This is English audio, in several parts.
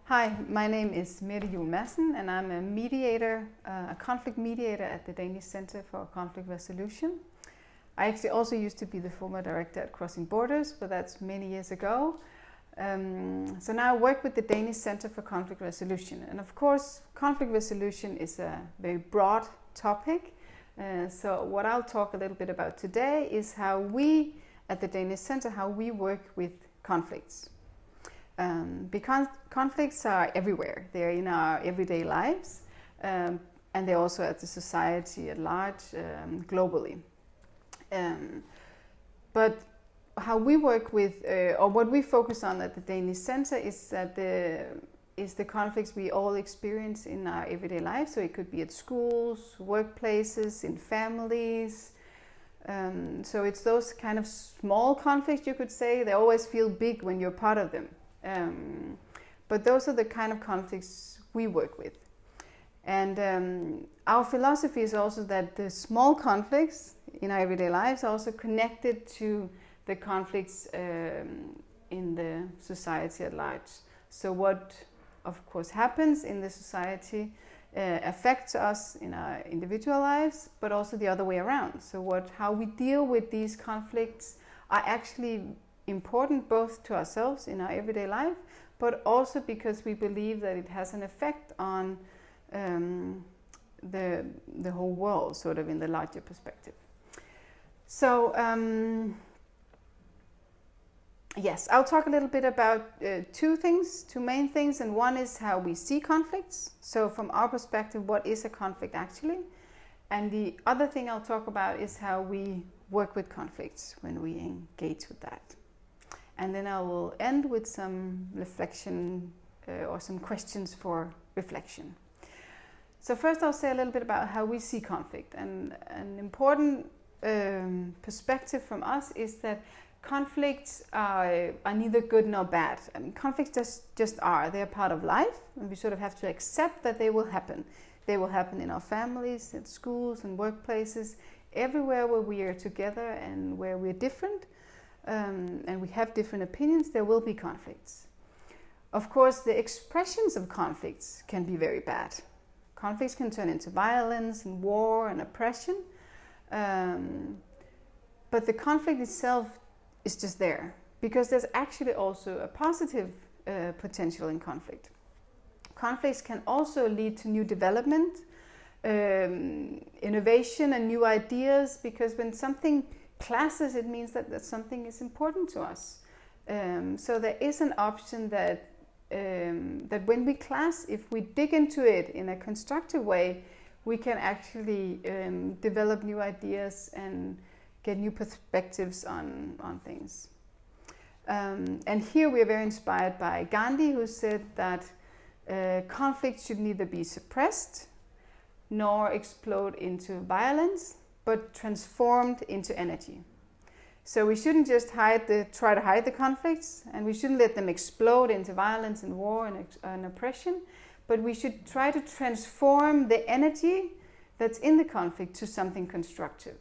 Hi, my name is Mette Juel Madsen, and I'm a mediator, a conflict mediator at the Danish Centre for Conflict Resolution. I actually also used to be the former director at Crossing Borders, but that's many years ago. So now I work with the Danish Centre for Conflict Resolution. And of course, conflict resolution is a very broad topic. So what I'll talk a little bit about today is how we at the Danish Centre, how we work with conflicts. Because conflicts are everywhere. They're in our everyday lives, and they're also at the society at large, globally. But how we work with, or what we focus on at the Danish Centre is that the conflicts we all experience in our everyday life. So it could be at schools, workplaces, in families. So it's those kind of small conflicts, you could say. They always feel big when you're part of them. But those are the kind of conflicts we work with. And our philosophy is also that the small conflicts in our everyday lives are also connected to the conflicts in the society at large. So what, of course, happens in the society affects us in our individual lives, but also the other way around. So how we deal with these conflicts are actually important both to ourselves in our everyday life, but also because we believe that it has an effect on the whole world, sort of in the larger perspective. So yes, I'll talk a little bit about two main things, and one is how we see conflicts. So from our perspective, what is a conflict actually? And the other thing I'll talk about is how we work with conflicts when we engage with that. And then I will end with some reflection or some questions for reflection. So first I'll say a little bit about how we see conflict. And an important perspective from us is that conflicts are neither good nor bad. I mean, conflicts just are. They're part of life, and we sort of have to accept that they will happen. They will happen in our families, at schools and workplaces, everywhere where we are together and where we're different. And we have different opinions, there will be conflicts. Of course, the expressions of conflicts can be very bad. Conflicts can turn into violence and war and oppression. But the conflict itself is just there, because there's actually also a positive potential in conflict. Conflicts can also lead to new development, innovation and new ideas, because when something clashes, it means that something is important to us. So there is an option that when we clash, if we dig into it in a constructive way, we can actually develop new ideas and get new perspectives on things. And here we are very inspired by Gandhi, who said that conflict should neither be suppressed nor explode into violence, but transformed into energy. So we shouldn't just try to hide the conflicts, and we shouldn't let them explode into violence and war and oppression, but we should try to transform the energy that's in the conflict to something constructive.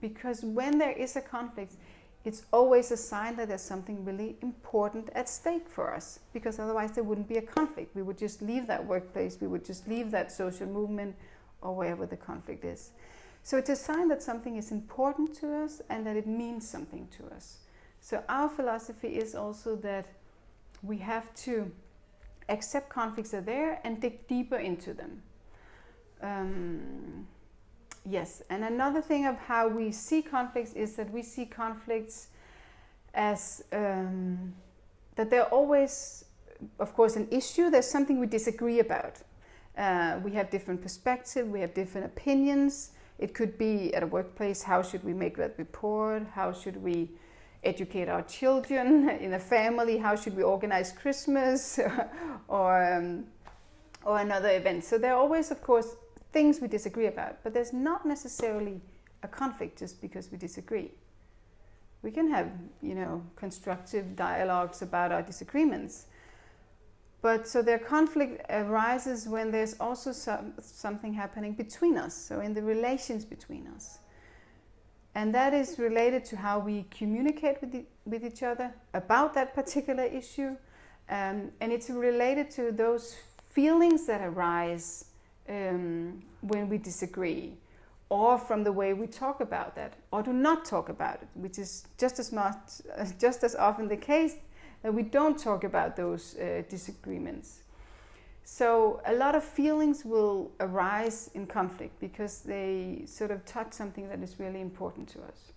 Because when there is a conflict, it's always a sign that there's something really important at stake for us, because otherwise there wouldn't be a conflict. We would just leave that workplace, we would just leave that social movement, or wherever the conflict is. So it's a sign that something is important to us and that it means something to us. So our philosophy is also that we have to accept conflicts are there and dig deeper into them. Yes, and another thing of how we see conflicts is that we see conflicts as that they're always, of course, an issue. There's something we disagree about. We have different perspectives, we have different opinions. It could be at a workplace, how should we make that report? How should we educate our children? In a family, how should we organize Christmas or another event? So there are always, of course, things we disagree about, but there's not necessarily a conflict just because we disagree. We can have, constructive dialogues about our disagreements. But so their conflict arises when there's also something happening between us, so in the relations between us. And that is related to how we communicate with each other about that particular issue, And it's related to those feelings that arise when we disagree, or from the way we talk about that, or do not talk about it, which is just as often the case that we don't talk about those disagreements. So a lot of feelings will arise in conflict because they sort of touch something that is really important to us.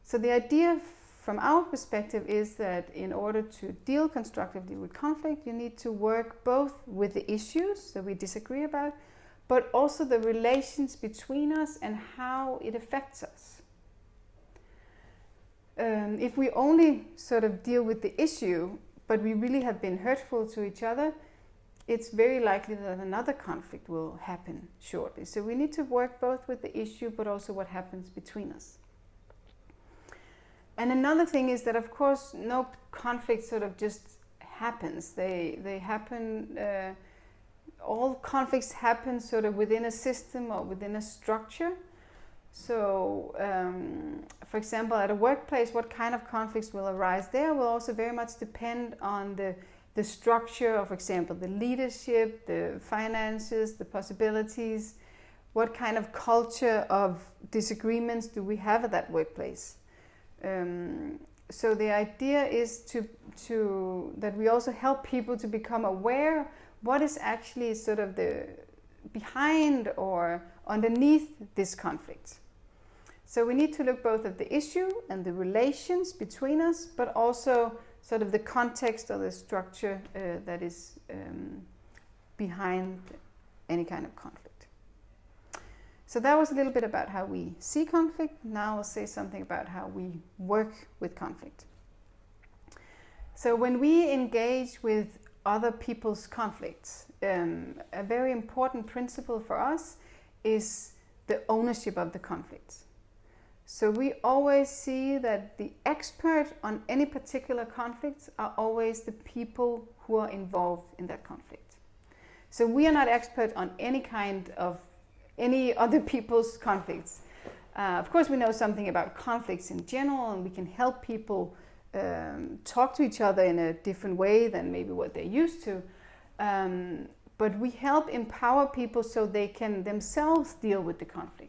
So the idea from our perspective is that in order to deal constructively with conflict, you need to work both with the issues that we disagree about, but also the relations between us and how it affects us. If we only sort of deal with the issue, but we really have been hurtful to each other, it's very likely that another conflict will happen shortly. So we need to work both with the issue, but also what happens between us. And another thing is that, of course, no conflict sort of just happens. They happen, all conflicts happen sort of within a system or within a structure. So, for example, at a workplace, what kind of conflicts will arise there will also very much depend on the structure of, for example, the leadership, the finances, the possibilities. What kind of culture of disagreements do we have at that workplace? So the idea is to that we also help people to become aware what is actually sort of the behind or underneath this conflict. So we need to look both at the issue and the relations between us, but also sort of the context or the structure that is behind any kind of conflict. So that was a little bit about how we see conflict. Now I'll say something about how we work with conflict. So when we engage with other people's conflicts, a very important principle for us is the ownership of the conflict. So we always see that the expert on any particular conflict are always the people who are involved in that conflict. So we are not expert on any other people's conflicts. Of course, we know something about conflicts in general, and we can help people talk to each other in a different way than maybe what they're used to. But we help empower people so they can themselves deal with the conflict.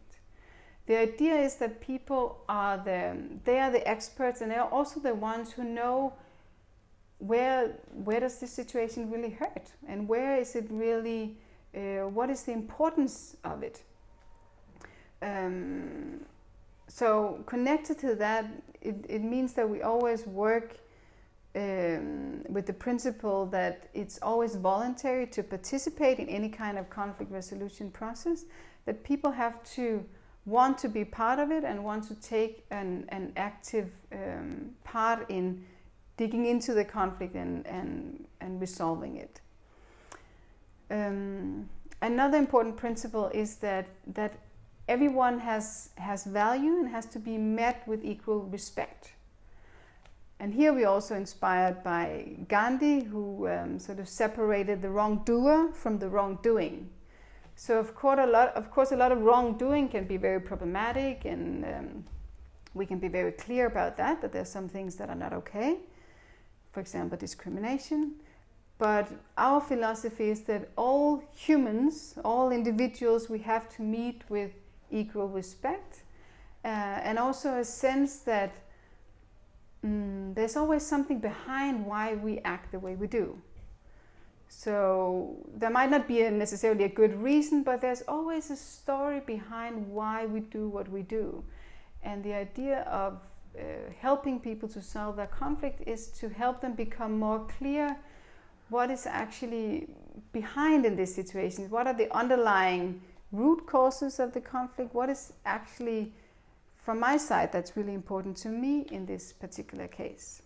The idea is that people are the experts, and they're also the ones who know where does this situation really hurt, and where is it really, what is the importance of it. So connected to that, it means that we always work with the principle that it's always voluntary to participate in any kind of conflict resolution process, that people have to want to be part of it and want to take an active part in digging into the conflict and resolving it. Another important principle is that everyone has value and has to be met with equal respect. And here we're also inspired by Gandhi, who sort of separated the wrongdoer from the wrongdoing. So of course a lot of wrongdoing can be very problematic, and we can be very clear about that there's some things that are not okay. For example, discrimination. But our philosophy is that all humans, all individuals, we have to meet with equal respect, and also a sense that there's always something behind why we act the way we do. So there might not be necessarily a good reason, but there's always a story behind why we do what we do. And the idea of helping people to solve their conflict is to help them become more clear what is actually behind in this situation. What are the underlying root causes of the conflict? What is actually, from my side, that's really important to me in this particular case?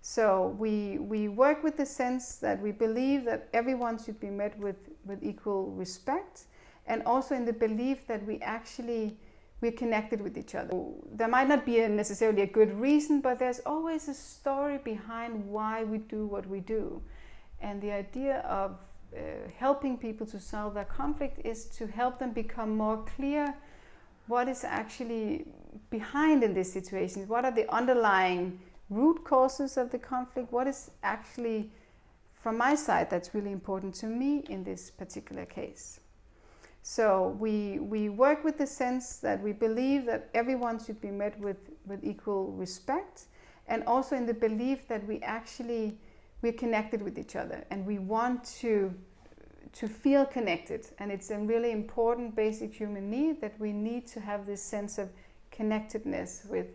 So we work with the sense that we believe that everyone should be met with equal respect, and also in the belief that we're connected with each other. There might not be necessarily a good reason, but there's always a story behind why we do what we do. And the idea of helping people to solve their conflict is to help them become more clear what is actually behind in this situation. What are the underlying root causes of the conflict. What is actually, from my side, that's really important to me in this particular case. So we work with the sense that we believe that everyone should be met with equal respect, and also in the belief that we're connected with each other, and we want to feel connected. And it's a really important basic human need, that we need to have this sense of connectedness with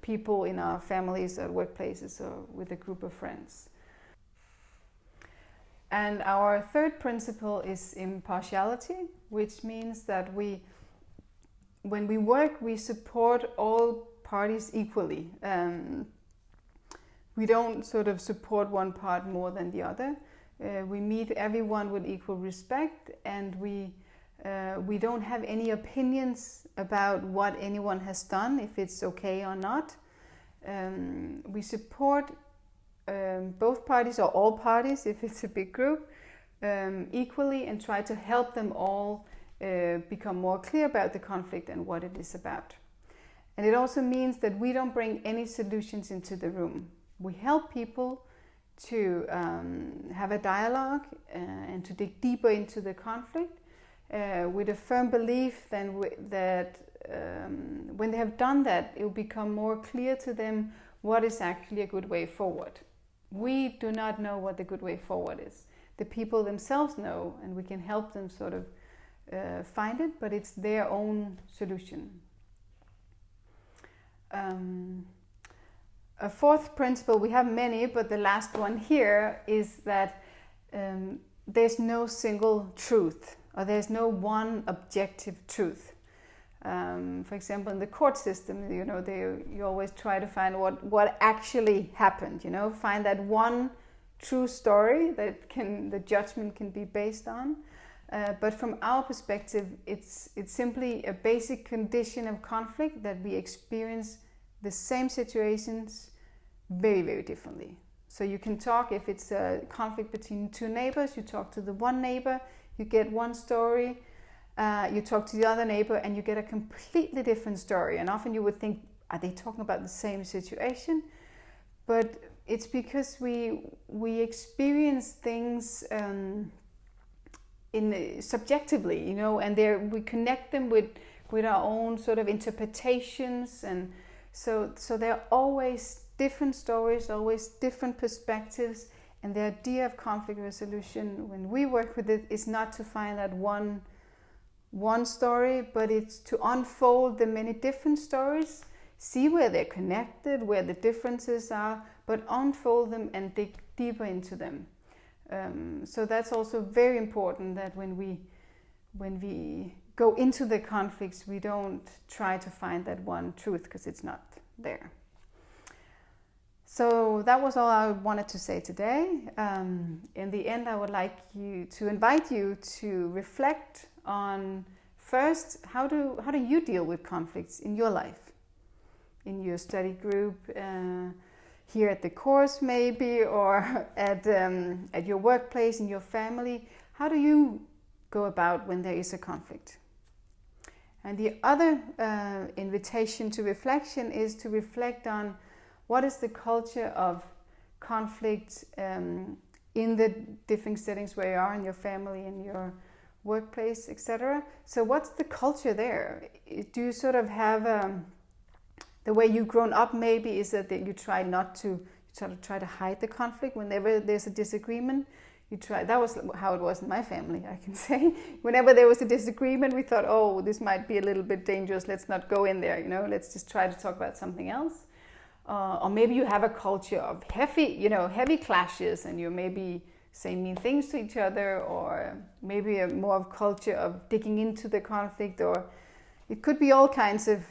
people in our families or workplaces or with a group of friends. And our third principle is impartiality, which means that when we work, we support all parties equally. We don't sort of support one part more than the other. We meet everyone with equal respect, and we don't have any opinions about what anyone has done, if it's okay or not. We support both parties, or all parties if it's a big group, equally, and try to help them all become more clear about the conflict and what it is about. And it also means that we don't bring any solutions into the room. We help people to have a dialogue and to dig deeper into the conflict with a firm belief then that when they have done that, it will become more clear to them what is actually a good way forward. We do not know what the good way forward is. The people themselves know, and we can help them sort of find it, but it's their own solution. A fourth principle, we have many, but the last one here is that there's no single truth, or there's no one objective truth. For example, in the court system, you always try to find what actually happened. Find that one true story that the judgment can be based on. But from our perspective, it's simply a basic condition of conflict that we experience the same situations very, very differently. So you can talk, if it's a conflict between two neighbors, you talk to the one neighbor, you get one story. You talk to the other neighbor and you get a completely different story. And often you would think, are they talking about the same situation? But it's because we experience things subjectively, and we connect them with our own sort of interpretations. And so there are always different stories, always different perspectives. And the idea of conflict resolution, when we work with it, is not to find that one story, but it's to unfold the many different stories, see where they're connected, where the differences are, but unfold them and dig deeper into them. So that's also very important, that when we go into the conflicts, we don't try to find that one truth, because it's not there. So that was all I wanted to say today. In the end, I would like to invite you to reflect on, first, how do you deal with conflicts in your life, in your study group, here at the course maybe, or at your workplace, in your family. How do you go about when there is a conflict? And the other invitation to reflection is to reflect on what is the culture of conflict in the different settings where you are, in your family, in your workplace, etc. So what's the culture there? Do you sort of have the way you've grown up maybe is that you try to hide the conflict whenever there's a disagreement? That was how it was in my family, I can say. Whenever there was a disagreement, we thought, oh, this might be a little bit dangerous, let's not go in there, let's just try to talk about something else. Or maybe you have a culture of heavy clashes, and you're maybe saying mean things to each other, or maybe a more of culture of digging into the conflict, or it could be all kinds of,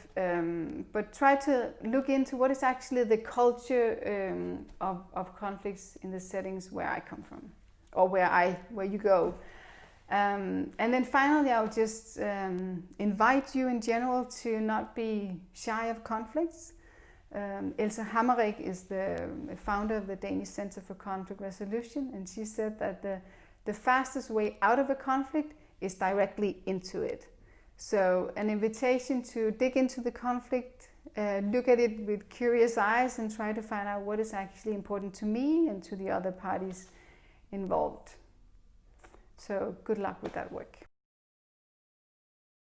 but try to look into what is actually the culture of conflicts in the settings where I come from, or where you go. And then finally, I would just invite you in general to not be shy of conflicts. Elsa Hammerik is the founder of the Danish Centre for Conflict Resolution, and she said that the fastest way out of a conflict is directly into it. So an invitation to dig into the conflict, look at it with curious eyes and try to find out what is actually important to me and to the other parties involved. So good luck with that work.